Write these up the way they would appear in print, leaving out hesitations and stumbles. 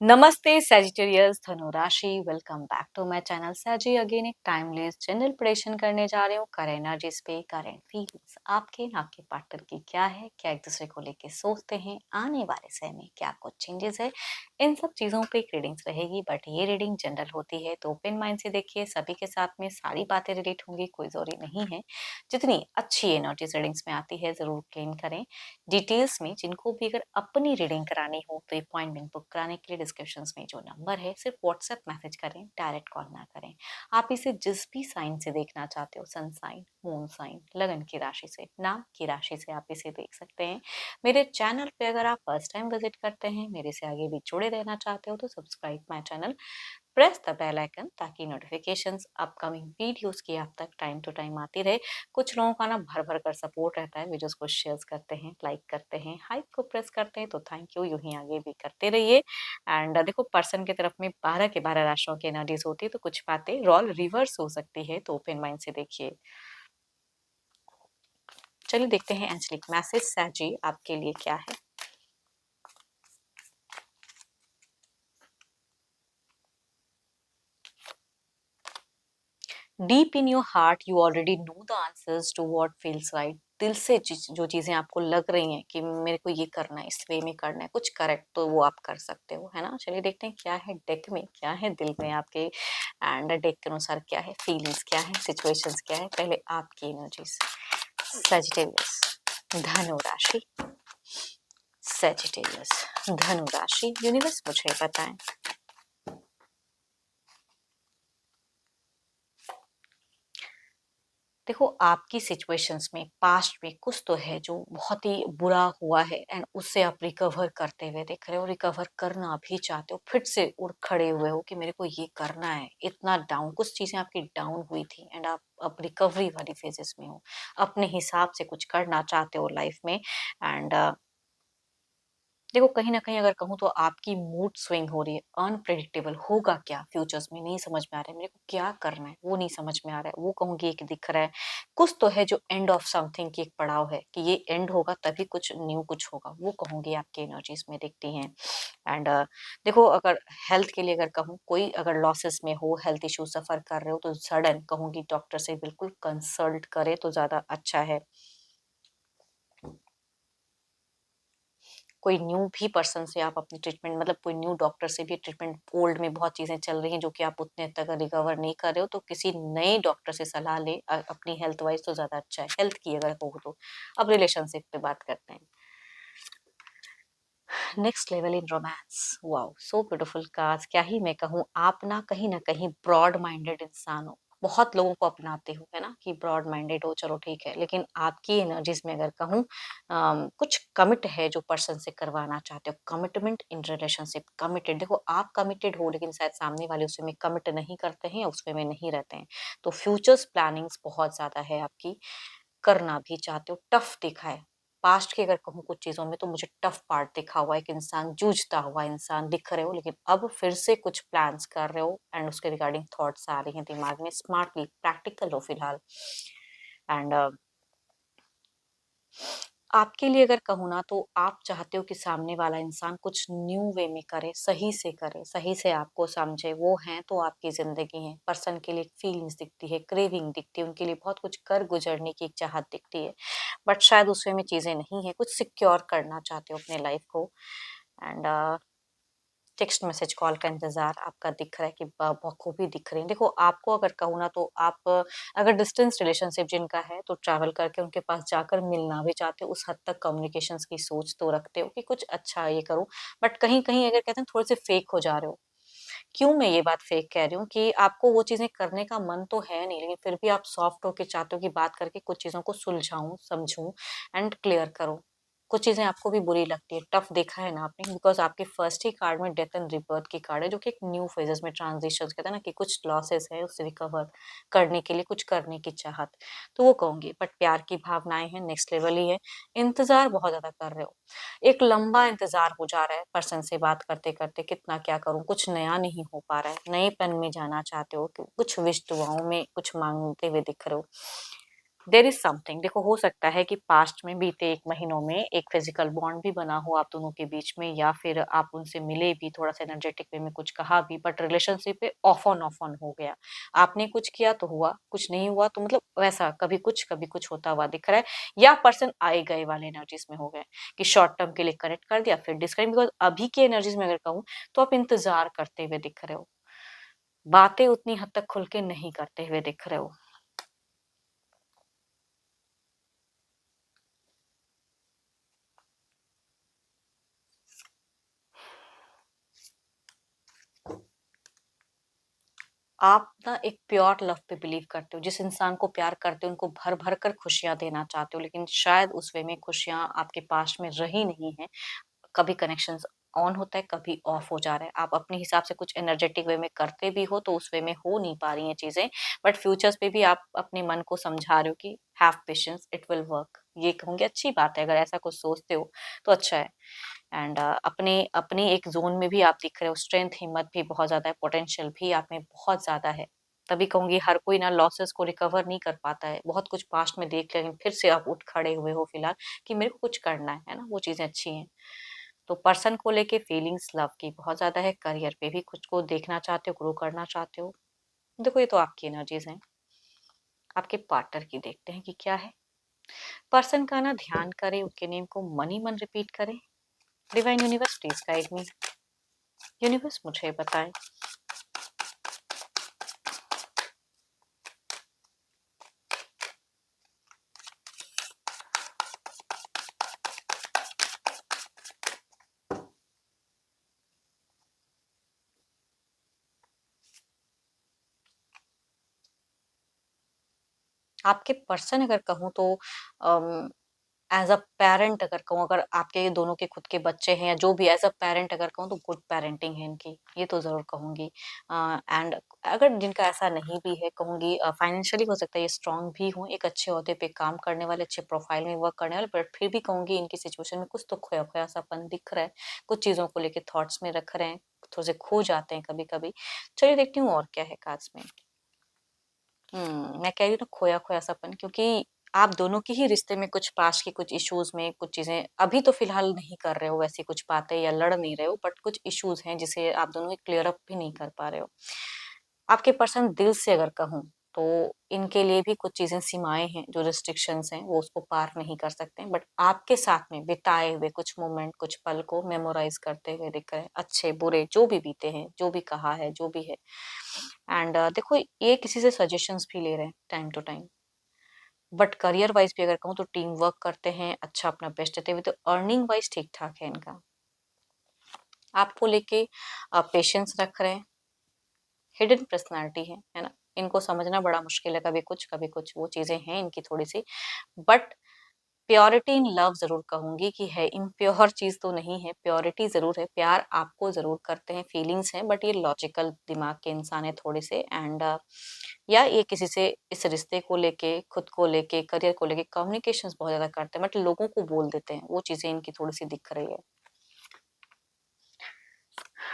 नमस्ते सैजिटेरियस धनु राशि welcome back to my channel सैजी अगेन एक टाइमलेस जनरल प्रेडिक्शन करने जा रहे हूँ करेंट एनर्जीज पे करेंट फीलिंग्स आपके ना आपके पार्टनर की क्या है, क्या एक दूसरे को लेके सोचते हैं, आने वाले समय में क्या कुछ चेंजेस है, इन सब चीज़ों पे एक रीडिंग्स रहेगी। बट ये रीडिंग जनरल होती है तो ओपन माइंड से देखिए, सभी के साथ में सारी बातें रिलेट होंगी, कोई जरूरी नहीं है। जितनी अच्छी एनर्जीज रीडिंग्स में आती है ज़रूर क्लेम करें। डिटेल्स में जिनको भी अगर अपनी रीडिंग करानी हो तो अपॉइंटमेंट बुक कराने के लिए डिस्क्रिप्शन में जो नंबर है सिर्फ व्हाट्सएप मैसेज करें, डायरेक्ट कॉल ना करें। आप इसे जिस भी साइन से देखना चाहते हो, सन साइन, मून साइन, लगन की राशि से, नाम की राशि से आप इसे देख सकते हैं। मेरे चैनल पे अगर आप फर्स्ट टाइम विजिट करते हैं, मेरे से आगे भी जुड़े रहना चाहते हो तो subscribe my channel, press the bell icon ताकि नोटिफिकेशंस अपकमिंग वीडियोस की आप तक टाइम टू टाइम आती रहे। कुछ लोगों का ना भर भर कर सपोर्ट रहता है, वीडियोस को शेयर करते हैं, लाइक करते हैं, हाइप को प्रेस करते हैं, तो थैंक यू, यूं ही आगे भी करते रहिए। एंड देखो, पर्सन की तरफ में 12 के 12 राशियों की एनर्जीज होती है, तो कुछ बातें रोल रिवर्स हो सकती है, तो ओपन माइंड से देखिए। चलिए देखते हैं एंजलिक मैसेज सैजी आपके लिए क्या है। Deep in your heart you already know the answers to what feels right. दिल से जो चीजें आपको लग रही हैं कि मेरे को ये करना है, इस वे में करना है, कुछ करेक्ट, तो वो आप कर सकते हो, है ना। चलिए देखते हैं क्या है डेक में, क्या है दिल में आपके, एंड डेक के अनुसार क्या है, फीलिंग्स क्या है, सिचुएशंस क्या है। पहले आपकी एनर्जीज। सजिटेरियस धनु राशि, सजिटेरियस धनु राशि, यूनिवर्स मुझे बताएं। देखो, आपकी सिचुएशंस में पास्ट में कुछ तो है जो बहुत ही बुरा हुआ है, एंड उससे आप रिकवर करते हुए दिख रहे हो, रिकवर करना भी चाहते हो, फिर से उठ खड़े हुए हो कि मेरे को ये करना है। इतना डाउन, कुछ चीजें आपकी डाउन हुई थी एंड आप अब रिकवरी वाली फेजेस में हो, अपने हिसाब से कुछ करना चाहते हो लाइफ में। एंड देखो, कहीं ना कहीं अगर कहूँ तो आपकी मूड स्विंग हो रही है, अनप्रेडिक्टेबल होगा क्या फ्यूचर्स में, नहीं समझ में आ रहा है, मेरे को क्या करना है वो नहीं समझ में आ रहा है, वो कहूंगी एक दिख रहा है। कुछ तो है जो एंड ऑफ समथिंग की एक पड़ाव है कि ये एंड होगा तभी कुछ न्यू कुछ होगा, वो कहूंगी आपकी एनर्जीज में दिखती हैं। एंड देखो, अगर हेल्थ के लिए अगर कहूँ, कोई अगर लॉसेस में हो, हेल्थ इशू सफर कर रहे हो, तो सडन कहूंगी डॉक्टर से बिल्कुल कंसल्ट करे तो ज्यादा अच्छा है। कोई न्यू भी पर्सन से आप अपनी ट्रीटमेंट, मतलब कोई न्यू डॉक्टर से भी ट्रीटमेंट, ओल्ड में बहुत चीजें चल रही हैं जो कि आप उतने हद तक रिकवर नहीं कर रहे हो, तो किसी नए डॉक्टर से सलाह ले अपनी हेल्थ वाइज, तो ज्यादा अच्छा है, हेल्थ की अगर हो तो। अब रिलेशनशिप पे बात करते हैं। Next level in romance, wow so beautiful cards, क्या ही मैं कहूँ, आप ना कहीं ब्रॉड माइंडेड इंसान हो, बहुत लोगों को अपनाते हो, है ना, कि ब्रॉड माइंडेड हो, चलो ठीक है, लेकिन आपकी एनर्जीज में अगर कहूँ, कुछ कमिट है जो पर्सन से करवाना चाहते हो, कमिटमेंट इन रिलेशनशिप, कमिटेड। देखो, आप कमिटेड हो लेकिन शायद सामने वाले उसमें में कमिट नहीं करते हैं, उसमें में नहीं रहते हैं, तो फ्यूचर्स प्लानिंग्स बहुत ज्यादा है आपकी, करना भी चाहते हो। टफ दिखा है पास्ट की अगर कहूँ कुछ चीजों में, तो मुझे टफ पार्ट दिखा हुआ है, एक इंसान, जूझता हुआ इंसान दिख रहे हो, लेकिन अब फिर से कुछ प्लान्स कर रहे हो एंड उसके रिगार्डिंग थॉट्स आ रही हैं दिमाग में। स्मार्टली प्रैक्टिकल हो फिलहाल। एंड आपके लिए अगर कहूँ ना, तो आप चाहते हो कि सामने वाला इंसान कुछ न्यू वे में करे, सही से करे, सही से आपको समझे, वो हैं तो आपकी जिंदगी है। पर्सन के लिए फीलिंग्स दिखती है, क्रेविंग दिखती है, उनके लिए बहुत कुछ कर गुजरने की एक चाहत दिखती है, बट शायद उस वे में चीजें नहीं है, कुछ सिक्योर करना चाहते हो अपने लाइफ को। एंड टेक्स्ट मैसेज कॉल का इंतजार आपका दिख रहा है कि बखूबी दिख रही है। देखो, आपको अगर कहूँ ना, तो आप अगर डिस्टेंस रिलेशनशिप जिनका है, तो ट्रैवल करके उनके पास जाकर मिलना भी चाहते हो, उस हद तक कम्युनिकेशंस की सोच तो रखते हो कि कुछ अच्छा ये करूं, बट कहीं कहीं अगर कहते हैं थोड़े से फेक हो जा रहे हो। क्यों मैं ये बात फेक कह रही हूँ कि आपको वो चीजें करने का मन तो है नहीं, लेकिन फिर भी आप सॉफ्ट होके चाहते हो कि बात करके कुछ चीजों को सुलझाऊं, समझूं एंड क्लियर करूं। कुछ चीजें आपको भी बुरी लगती है, टफ देखा है ना आपने, बिकॉज आपके फर्स्ट ही कार्ड में डेथ एंड रिबर्थ की कार्ड है, जो कि एक न्यू फेजेस में ट्रांजिशन कहते हैं ना, कि कुछ लॉसेस है उससे रिकवर करने के लिए कुछ करने की चाहत, तो वो कहूंगी। बट प्यार की भावनाएं हैं, नेक्स्ट लेवल ही है। इंतजार बहुत ज्यादा कर रहे हो, एक लंबा इंतजार हो जा रहा है पर्सन से बात करते करते, कितना क्या करूं, कुछ नया नहीं हो पा रहा है, नएपन में जाना चाहते हो, कुछ विश दुआओं में कुछ मांगते हुए दिख रहे हो। There is something. देखो हो सकता है कि पास्ट में बीते 1 महीनों में एक फिजिकल बॉन्ड भी बना हो आप दोनों के बीच में, या फिर आप उनसे मिले भी, थोड़ा सा एनर्जेटिक वे में कुछ कहा भी, बट रिलेशनशिप पे ऑफ ऑन हो गया। आपने कुछ किया तो हुआ, कुछ नहीं हुआ तो मतलब वैसा कभी कुछ होता हुआ दिख रहा है, या पर्सन आए गए वाले एनर्जीज में हो गए कि शॉर्ट टर्म के लिए कनेक्ट कर दिया फिर डिस्कनेक्ट। बिकॉज अभी के एनर्जीज में अगर कहूँ तो आप इंतजार करते हुए दिख रहे हो, बातें उतनी हद तक खुल के नहीं करते हुए दिख रहे हो। आप ना एक प्योर लव पे बिलीव करते हो, जिस इंसान को प्यार करते हो उनको भर भर कर खुशियां देना चाहते हो, लेकिन शायद उस वे में खुशियां आपके पास में रही नहीं है। कभी कनेक्शंस ऑन होता है, कभी ऑफ हो जा रहा है। आप अपने हिसाब से कुछ एनर्जेटिक वे में करते भी हो तो उस वे में हो नहीं पा रही हैं चीजें। बट फ्यूचर्स पे भी आप अपने मन को समझा रहे हो कि have patience, it will work. ये कहूंगी अच्छी बात है, अगर ऐसा कुछ सोचते हो तो अच्छा है। एंड अपने अपनी एक जोन में भी आप दिख रहे हो, स्ट्रेंथ हिम्मत भी बहुत ज्यादा है, पोटेंशियल भी आप में बहुत ज्यादा है। तभी कहूंगी हर कोई ना लॉसेस को रिकवर नहीं कर पाता है, बहुत कुछ पास्ट में देख लेकिन फिर से आप उठ खड़े हुए हो फिलहाल कि मेरे को कुछ करना है ना, वो चीजें अच्छी हैं। तो पर्सन को लेके फीलिंग्स लव की बहुत ज्यादा है, करियर पे भी कुछ को देखना चाहते हो, ग्रो करना चाहते हो। देखो ये तो आपकी एनर्जीज हैं। आपके पार्टनर की देखते हैं कि क्या है। पर्सन का ना ध्यान करें, उनके नेम को मन ही मन रिपीट करें। Divine universe please guide me. Universe मुझे बताएं। आपके पर्सन अगर कहूँ तो एज अ पेरेंट अगर कहूँ, अगर आपके ये दोनों के खुद के बच्चे हैं या जो भी, एज अ पेरेंट अगर कहूँ तो गुड पेरेंटिंग है इनकी, ये तो जरूर कहूंगी। एंड अगर जिनका ऐसा नहीं भी है कहूंगी, फाइनेंशियली हो सकता है ये स्ट्रांग भी हो, एक अच्छे ओहदे पे काम करने वाले, अच्छे प्रोफाइल में वर्क करने वाले, बट फिर भी कहूंगी इनकी सिचुएशन में कुछ तो खोया खोया सापन दिख रहा है। कुछ चीजों को लेके थॉट्स में रख रहे हैं, थोड़े से खो जाते हैं कभी कभी। चलिए देखती हूँ और क्या है कार्ड्स में। मैं कह रही हूँ ना खोया खोया सपन, क्योंकि आप दोनों के ही रिश्ते में कुछ पास्ट के कुछ इश्यूज में कुछ चीजें अभी तो फिलहाल नहीं कर रहे हो वैसी कुछ बातें, या लड़ नहीं रहे हो, बट कुछ इश्यूज हैं जिसे आप दोनों क्लियर अप भी नहीं कर पा रहे हो। आपके पर्सन दिल से अगर कहूँ तो इनके लिए भी कुछ चीजें, सीमाएं हैं, जो रिस्ट्रिक्शंस हैं वो उसको पार नहीं कर सकते, बट आपके साथ में बिताए हुए कुछ मोमेंट, कुछ पल को मेमोराइज करते हुए दिख रहे हैं, अच्छे बुरे जो भी बीते हैं, जो भी कहा है, जो भी है। एंड देखो ये किसी से सजेशंस भी ले रहे हैं time to time, but career wise भी अगर कहूँ तो टीम वर्क करते हैं, अच्छा अपना बेस्ट देते हुए, तो अर्निंग वाइज ठीक ठाक है इनका। आपको लेके पेशेंस रख रहे हैं, हिडन पर्सनालिटी है ना। इनको समझना बड़ा मुश्किल है, कभी कुछ वो चीजें हैं इनकी थोड़ी सी, बट प्योरिटी इन लव जरूर कहूंगी कि है, इम्प्योर चीज तो नहीं है, प्योरिटी जरूर है, प्यार आपको जरूर करते हैं, फीलिंग्स हैं, बट ये लॉजिकल दिमाग के इंसान है थोड़े से। एंड या ये किसी से इस रिश्ते को लेके, खुद को लेके, करियर को लेके कम्युनिकेशंस बहुत ज्यादा करते हैं, बट लोगों को बोल देते हैं, वो चीजें इनकी थोड़ी सी दिख रही है।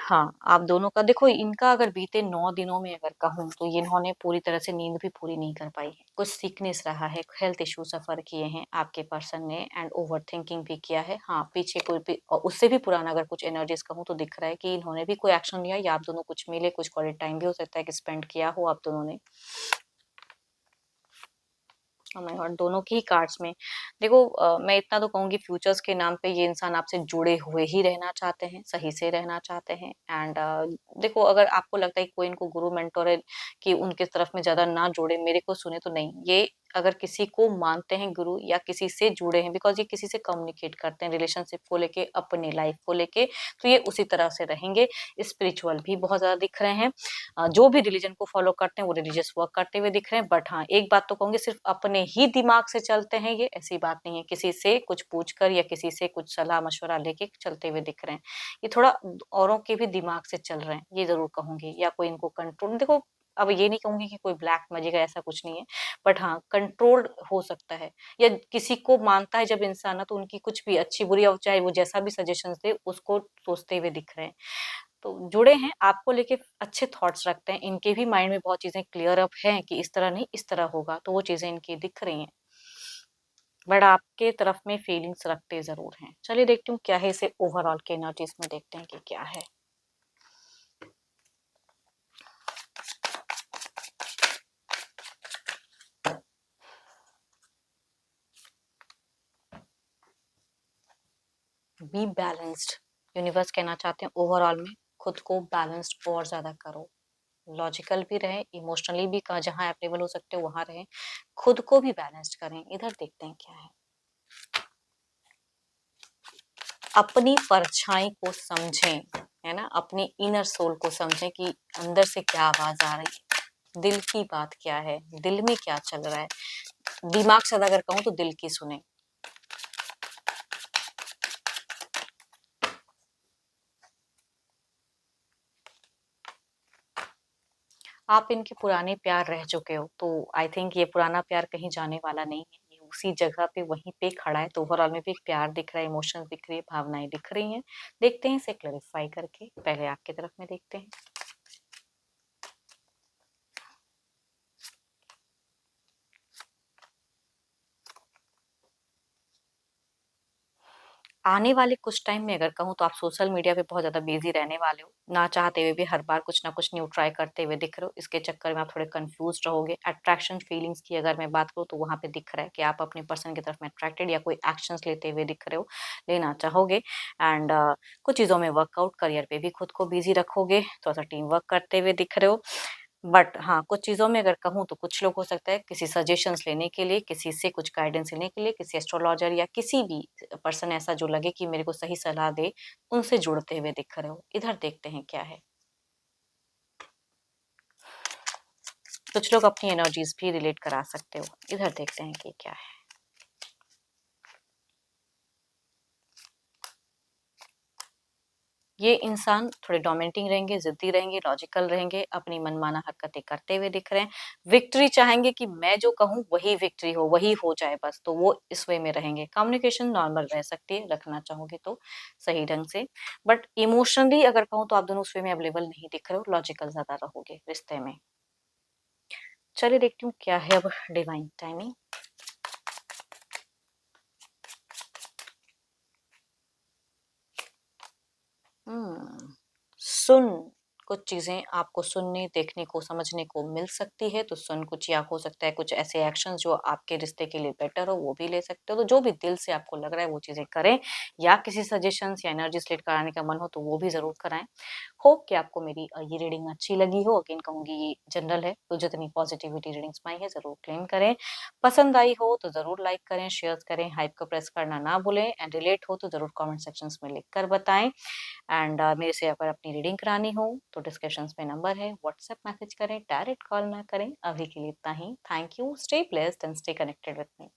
हाँ, आप दोनों का देखो, इनका अगर बीते 9 दिनों में अगर कहूँ तो ये इन्होंने पूरी तरह से नींद भी पूरी नहीं कर पाई है। कुछ सीकनेस रहा है, हेल्थ इश्यू सफर किए हैं आपके पर्सन ने, एंड ओवर थिंकिंग भी किया है। हाँ, पीछे कोई भी और उससे भी पुराना अगर कुछ एनर्जीज कहूँ तो दिख रहा है कि इन्होंने भी कोई एक्शन लिया, या आप दोनों कुछ मिले, कुछ क्वालिटी टाइम भी हो सकता है कि स्पेंड किया हो आप दोनों ने। ओह माय गॉड, दोनों की ही कार्ड्स में देखो, मैं इतना तो कहूंगी फ्यूचर्स के नाम पे ये इंसान आपसे जुड़े हुए ही रहना चाहते हैं, सही से रहना चाहते हैं। एंड देखो अगर आपको लगता है कि कोई इनको गुरु मेंटोर है कि उनके तरफ में ज्यादा ना जोड़े, मेरे को सुने तो नहीं, ये अगर किसी को मानते हैं गुरु या किसी से जुड़े हैं, बिकॉज ये किसी से कम्युनिकेट करते हैं रिलेशनशिप को लेके, अपनी लाइफ को लेके, तो ये उसी तरह से रहेंगे। स्पिरिचुअल भी बहुत ज्यादा दिख रहे हैं, जो भी रिलीजन को फॉलो करते हैं वो रिलीजियस वर्क करते हुए दिख रहे हैं। बट हाँ, एक बात तो कहूंगी, सिर्फ अपने ही दिमाग से चलते हैं ये, ऐसी बात नहीं है, किसी से कुछ पूछकर या किसी से कुछ सलाह मशवरा लेके चलते हुए दिख रहे हैं। ये थोड़ा औरों के भी दिमाग से चल रहे हैं, ये जरूर कहूंगी, या कोई इनको कंट्रोल, देखो अब ये नहीं कहूंगी कि कोई ब्लैक मैजिक है, ऐसा कुछ नहीं है, बट हाँ कंट्रोल हो सकता है। या किसी को मानता है जब इंसान ना, तो उनकी कुछ भी अच्छी बुरी, और चाहे वो जैसा भी सजेशन दे उसको सोचते हुए दिख रहे हैं। तो जुड़े हैं, आपको लेके अच्छे थॉट्स रखते हैं, इनके भी माइंड में बहुत चीजें क्लियर अप हैं कि इस तरह नहीं इस तरह होगा, तो वो चीजें इनकी दिख रही हैं। बट आपके तरफ में फीलिंग्स रखते ज़रूर हैं। चलिए देखती हूँ क्या है, इसे ओवरऑल के एनर्जीज़ में देखते हैं कि क्या है। Be balanced. यूनिवर्स कहना चाहते हैं ओवरऑल में खुद को बैलेंस्ड और ज़्यादा करो। लॉजिकल भी रहें, इमोशनली भी क जहाँ अवेलेबल हो सकते हो वहाँ रहें। खुद को भी बैलेंस्ड करें। इधर देखते हैं क्या है। अपनी परछाई को समझें, है ना? अपनी इनर सोल को समझें कि अंदर से क्या आवाज़ आ रही है। दिल की बात क्या है? दिल में क्या चल रहा है? दिमाग से अगर कहूँ तो दिल की सुनें। आप इनके पुराने प्यार रह चुके हो, तो आई थिंक ये पुराना प्यार कहीं जाने वाला नहीं है। ये उसी जगह पे वहीं पे खड़ा है, तो ओवरऑल में भी एक प्यार दिख रहा है, इमोशंस दिख रही है, भावनाएँ दिख रही हैं। देखते हैं इसे क्लैरिफाई करके। पहले आपकी तरफ में देखते हैं। आने वाले कुछ टाइम में अगर कहूँ तो आप सोशल मीडिया पे बहुत ज़्यादा बिज़ी रहने वाले हो। ना चाहते हुए भी हर बार कुछ ना कुछ न्यू ट्राई करते हुए दिख रहे हो। इसके चक्कर में आप थोड़े कन्फ्यूज़्ड रहोगे। अट्रैक्शन फीलिंग्स की अगर मैं बात करूँ तो वहाँ पे दिख रहा है कि आप अपने पर्सन की तरफ में अट्रैक्टेड या कोई एक्शंस लेते हुए दिख रहे हो, लेना चाहोगे। एंड कुछ चीज़ों में वर्कआउट, करियर पे भी खुद को बिज़ी रखोगे, थोड़ा-सा टीम वर्क करते हुए दिख रहे हो। बट हाँ, कुछ चीज़ों में अगर कहूँ तो कुछ लोग हो सकता है किसी सजेशंस लेने के लिए, किसी से कुछ गाइडेंस लेने के लिए, किसी एस्ट्रोलॉजर या किसी भी पर्सन ऐसा जो लगे कि मेरे को सही सलाह दे, उनसे जुड़ते हुए दिख रहे हो। इधर देखते हैं क्या है। कुछ लोग अपनी एनर्जीज़ भी रिलेट करा सकते हो। इधर देखते हैं कि क्या है। ये इंसान थोड़े डोमिनेटिंग रहेंगे, ज़िद्दी रहेंगे, लॉजिकल रहेंगे, अपनी मनमाना हरकतें करते हुए दिख रहे हैं। विक्ट्री चाहेंगे कि मैं जो कहूँ वही विक्ट्री हो, वही हो जाए बस, तो वो इस वे में रहेंगे। कम्युनिकेशन नॉर्मल रह सकती है, रखना चाहोगे तो सही ढंग से। बट इमोशनली अगर कहूँ तो आप दोनों उस वे में अवेलेबल नहीं दिख रहे हो, लॉजिकल ज़्यादा रहोगे रिश्ते में। चलिए देखती हूँ क्या है अब डिवाइन टाइमिंग। हुँ। सुन, कुछ चीज़ें आपको सुनने, देखने को, समझने को मिल सकती है, तो सुन कुछ या हो सकता है कुछ ऐसे एक्शंस जो आपके रिश्ते के लिए बेटर हो, वो भी ले सकते हो। तो जो भी दिल से आपको लग रहा है वो चीज़ें करें, या किसी सजेशंस या एनर्जी स्लिट कराने का मन हो तो वो भी ज़रूर कराएँ। होप कि आपको मेरी ये रीडिंग अच्छी लगी हो। अगेन कहूँगी ये जनरल है, तो जितनी पॉजिटिविटी रीडिंग्स में आई है ज़रूर क्लेम करें। पसंद आई हो तो ज़रूर लाइक करें, शेयर करें, हाइप को प्रेस करना ना भूलें, एंड रिलेट हो तो ज़रूर कमेंट सेक्शंस में लिख कर बताएँ। एंड मेरे से अगर अपनी रीडिंग करानी हो तो डिस्क्रिप्शंस में नंबर है, व्हाट्सएप मैसेज करें, डायरेक्ट कॉल ना करें। अभी के लिए इतना ही। Thank you, stay blessed and stay connected with me.